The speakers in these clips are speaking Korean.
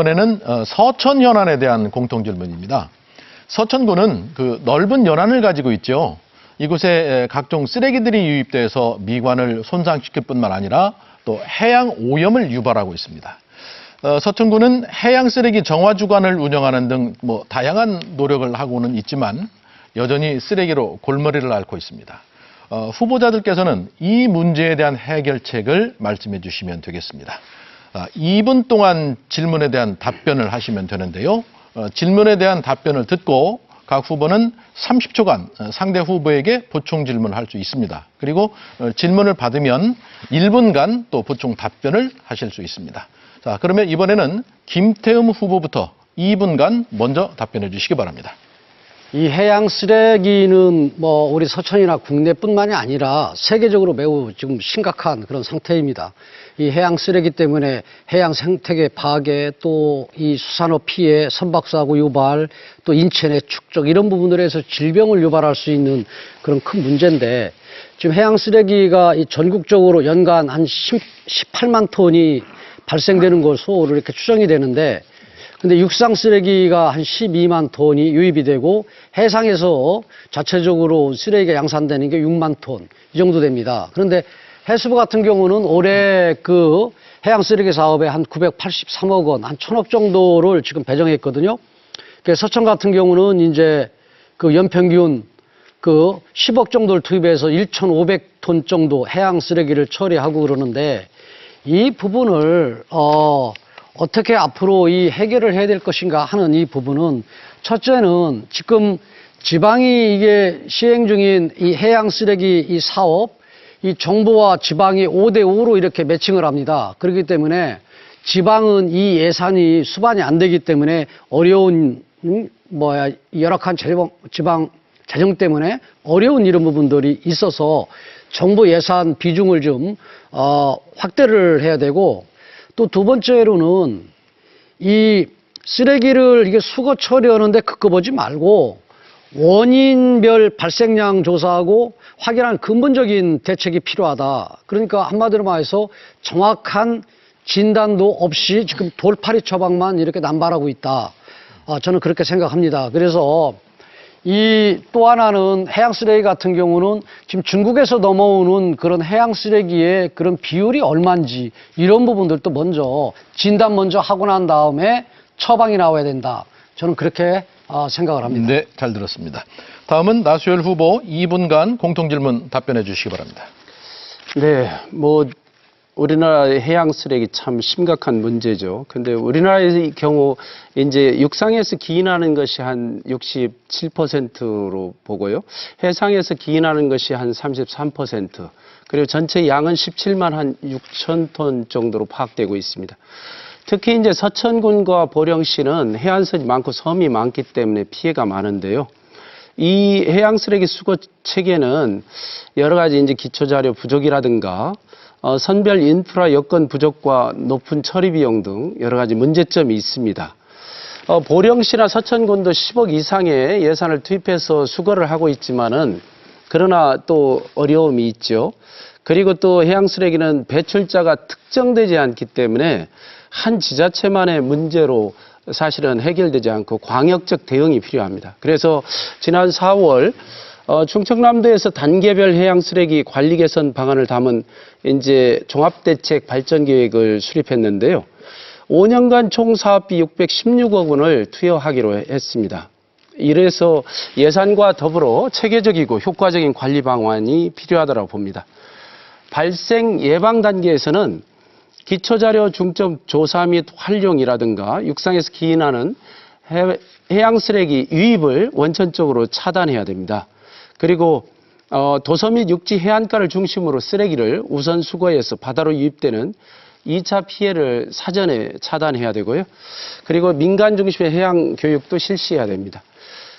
이번에는 서천 현안에 대한 공통 질문입니다. 서천군은 그 넓은 연안을 가지고 있죠. 이곳에 각종 쓰레기들이 유입돼서 미관을 손상시킬 뿐만 아니라 또 해양 오염을 유발하고 있습니다. 서천군은 해양 쓰레기 정화 주관을 운영하는 등 다양한 노력을 하고는 있지만 여전히 쓰레기로 골머리를 앓고 있습니다. 후보자들께서는 이 문제에 대한 해결책을 말씀해 주시면 되겠습니다. 2분 동안 질문에 대한 답변을 하시면 되는데요. 질문에 대한 답변을 듣고 각 후보는 30초간 상대 후보에게 보충 질문을 할 수 있습니다. 그리고 질문을 받으면 1분간 또 보충 답변을 하실 수 있습니다. 자, 그러면 이번에는 김태흠 후보부터 2분간 먼저 답변해 주시기 바랍니다. 이 해양 쓰레기는 우리 서천이나 국내뿐만이 아니라 세계적으로 매우 지금 심각한 그런 상태입니다. 이 해양 쓰레기 때문에 해양 생태계 파괴, 또 이 수산업 피해, 선박사고 유발, 또 인체내 축적 이런 부분들에서 질병을 유발할 수 있는 그런 큰 문제인데, 지금 해양 쓰레기가 이 전국적으로 연간 한 18만 톤이 발생되는 것으로 이렇게 추정이 되는데, 근데 육상 쓰레기가 한 12만 톤이 유입이 되고 해상에서 자체적으로 쓰레기가 양산되는 게 6만 톤 이 정도 됩니다. 그런데 해수부 같은 경우는 올해 그 해양 쓰레기 사업에 한 983억 원, 한 1,000억 정도를 지금 배정했거든요. 서천 같은 경우는 이제 그 연평균 그 10억 정도를 투입해서 1,500톤 정도 해양 쓰레기를 처리하고 그러는데, 이 부분을 어떻게 앞으로 이 해결을 해야 될 것인가 하는 이 부분은, 첫째는 지금 지방이 이게 시행 중인 이 해양 쓰레기 이 사업, 이 정부와 지방이 5대5로 이렇게 매칭을 합니다. 그렇기 때문에 지방은 이 예산이 수반이 안 되기 때문에 어려운 열악한 지방 재정 때문에 어려운 이런 부분들이 있어서 정부 예산 비중을 좀 확대를 해야 되고, 또 두 번째로는 이 쓰레기를 이게 수거 처리하는데 급급하지 말고 원인별 발생량 조사하고 확인하는 근본적인 대책이 필요하다. 그러니까 한마디로 말해서 정확한 진단도 없이 지금 돌팔이 처방만 이렇게 남발하고 있다. 저는 그렇게 생각합니다. 그래서 이 또 하나는 해양 쓰레기 같은 경우는 지금 중국에서 넘어오는 그런 해양 쓰레기의 그런 비율이 얼마인지 이런 부분들도 먼저 진단 먼저 하고 난 다음에 처방이 나와야 된다. 저는 그렇게 생각을 합니다. 네, 잘 들었습니다. 다음은 나수열 후보 2분간 공통질문 답변해 주시기 바랍니다. 네, 우리나라의 해양 쓰레기 참 심각한 문제죠. 근데 우리나라의 경우 이제 육상에서 기인하는 것이 한 67%로 보고요. 해상에서 기인하는 것이 한 33%. 그리고 전체 양은 17만 한 6천 톤 정도로 파악되고 있습니다. 특히 이제 서천군과 보령시는 해안선이 많고 섬이 많기 때문에 피해가 많은데요. 이 해양 쓰레기 수거 체계는 여러 가지 이제 기초 자료 부족이라든가 선별 인프라 여건 부족과 높은 처리 비용 등 여러 가지 문제점이 있습니다. 보령시나 서천군도 10억 이상의 예산을 투입해서 수거를 하고 있지만은 그러나 또 어려움이 있죠. 그리고 또 해양 쓰레기는 배출자가 특정되지 않기 때문에 한 지자체만의 문제로 사실은 해결되지 않고 광역적 대응이 필요합니다. 그래서 지난 4월 충청남도에서 단계별 해양 쓰레기 관리 개선 방안을 담은 이제 종합대책 발전 계획을 수립했는데요. 5년간 총 사업비 616억 원을 투여하기로 했습니다. 이래서 예산과 더불어 체계적이고 효과적인 관리 방안이 필요하다고 봅니다. 발생 예방 단계에서는 기초자료 중점 조사 및 활용이라든가 육상에서 기인하는 해양 쓰레기 유입을 원천적으로 차단해야 됩니다. 그리고 도서 및 육지 해안가를 중심으로 쓰레기를 우선 수거해서 바다로 유입되는 2차 피해를 사전에 차단해야 되고요. 그리고 민간 중심의 해양 교육도 실시해야 됩니다.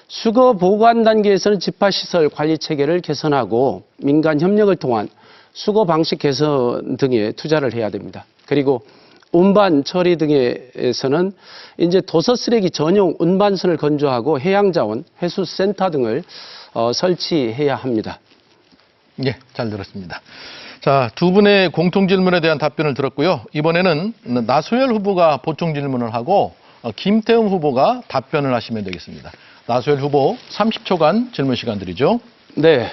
수거 보관 단계에서는 집합시설 관리 체계를 개선하고 민간 협력을 통한 수거 방식 개선 등에 투자를 해야 됩니다. 그리고 운반 처리 등에서는 이제 도서 쓰레기 전용 운반선을 건조하고 해양자원, 해수센터 등을 설치해야 합니다. 예, 잘 들었습니다. 자, 두 분의 공통 질문에 대한 답변을 들었고요. 이번에는 나소열 후보가 보충 질문을 하고 김태흠 후보가 답변을 하시면 되겠습니다. 나소열 후보 30초간 질문 시간 드리죠. 네.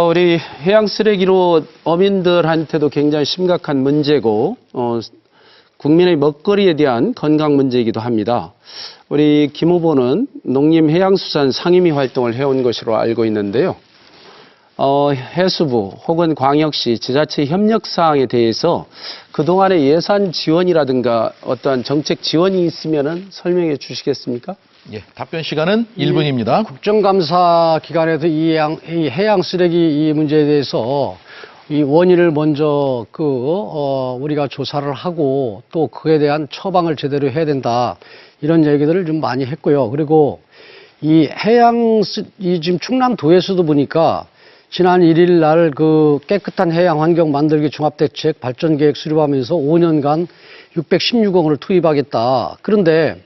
우리 해양 쓰레기로 어민들한테도 굉장히 심각한 문제고, 국민의 먹거리에 대한 건강 문제이기도 합니다. 우리 김 후보는 농림해양수산 상임위 활동을 해온 것으로 알고 있는데요. 해수부 혹은 광역시 지자체 협력 사항에 대해서 그동안의 예산 지원이라든가 어떠한 정책 지원이 있으면 설명해 주시겠습니까? 예, 답변 시간은 1분입니다. 국정감사 기간에도 이 해양 쓰레기 이 문제에 대해서 이 원인을 먼저 우리가 조사를 하고 또 그에 대한 처방을 제대로 해야 된다. 이런 얘기들을 좀 많이 했고요. 그리고 이 지금 충남도에서도 보니까 지난 1일 날 깨끗한 해양 환경 만들기 종합대책 발전계획 수립하면서 5년간 616억 원을 투입하겠다. 그런데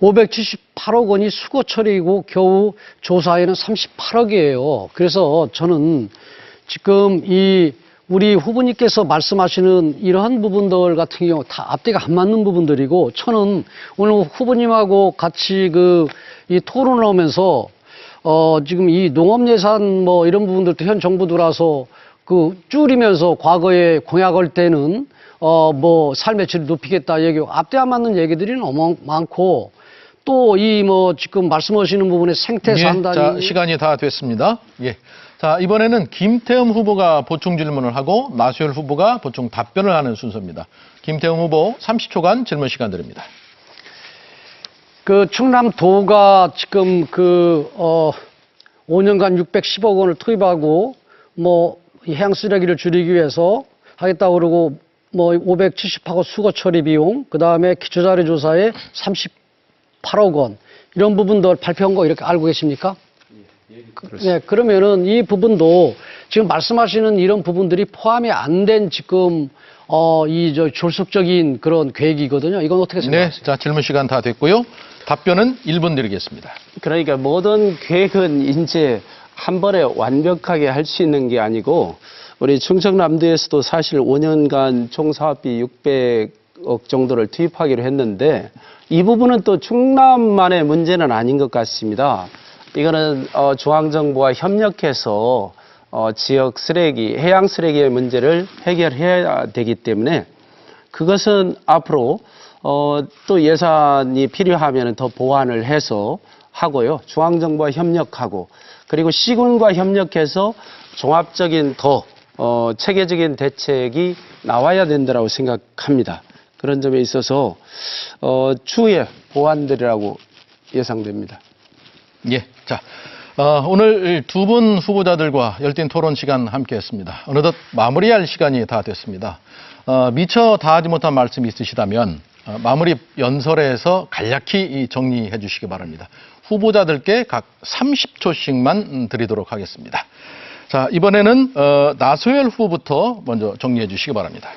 578억 원이 수거 처리이고 겨우 조사에는 38억이에요. 그래서 저는 지금 우리 후보님께서 말씀하시는 이러한 부분들 같은 경우 다 앞뒤가 안 맞는 부분들이고, 저는 오늘 후보님하고 같이 이 토론을 하면서 지금 이 농업 예산 이런 부분들도 현 정부 들어와서 줄이면서 과거에 공약할 때는 삶의 질을 높이겠다 얘기하고 앞뒤 안 맞는 얘기들이 너무 많고, 또 지금 말씀하시는 부분에 생태 산단이 자, 시간이 다 됐습니다. 예. 자, 이번에는 김태흠 후보가 보충 질문을 하고 나소열 후보가 보충 답변을 하는 순서입니다. 김태흠 후보 30초간 질문 시간 드립니다. 충남도가 지금 5년간 610억 원을 투입하고 이 해양 쓰레기를 줄이기 위해서 하겠다고 그러고 578억 수거 처리 비용, 그다음에 기초자료 조사에 38억 원 이런 부분들 발표한 거 이렇게 알고 계십니까? 네, 그러면은 이 부분도 지금 말씀하시는 이런 부분들이 포함이 안 된 지금 졸속적인 그런 계획이거든요. 이건 어떻게 생각하세요? 네, 자, 질문 시간 다 됐고요. 답변은 1분 드리겠습니다. 그러니까 모든 계획은 이제 한 번에 완벽하게 할 수 있는 게 아니고, 우리 충청남도에서도 사실 5년간 총 사업비 600억 정도를 투입하기로 했는데, 이 부분은 또 충남만의 문제는 아닌 것 같습니다. 이거는 중앙정부와 협력해서 지역 쓰레기, 해양 쓰레기의 문제를 해결해야 되기 때문에 그것은 앞으로 또 예산이 필요하면 더 보완을 해서 하고요. 중앙정부와 협력하고, 그리고 시군과 협력해서 종합적인 체계적인 대책이 나와야 된다고 생각합니다. 그런 점에 있어서 추후에 보완되리라고 예상됩니다. 예, 자, 오늘 두 분 후보자들과 열띤 토론 시간 함께했습니다. 어느덧 마무리할 시간이 다 됐습니다. 미처 다 하지 못한 말씀이 있으시다면 마무리 연설에서 간략히 정리해 주시기 바랍니다. 후보자들께 각 30초씩만 드리도록 하겠습니다. 자, 이번에는 나소열 후보부터 먼저 정리해 주시기 바랍니다.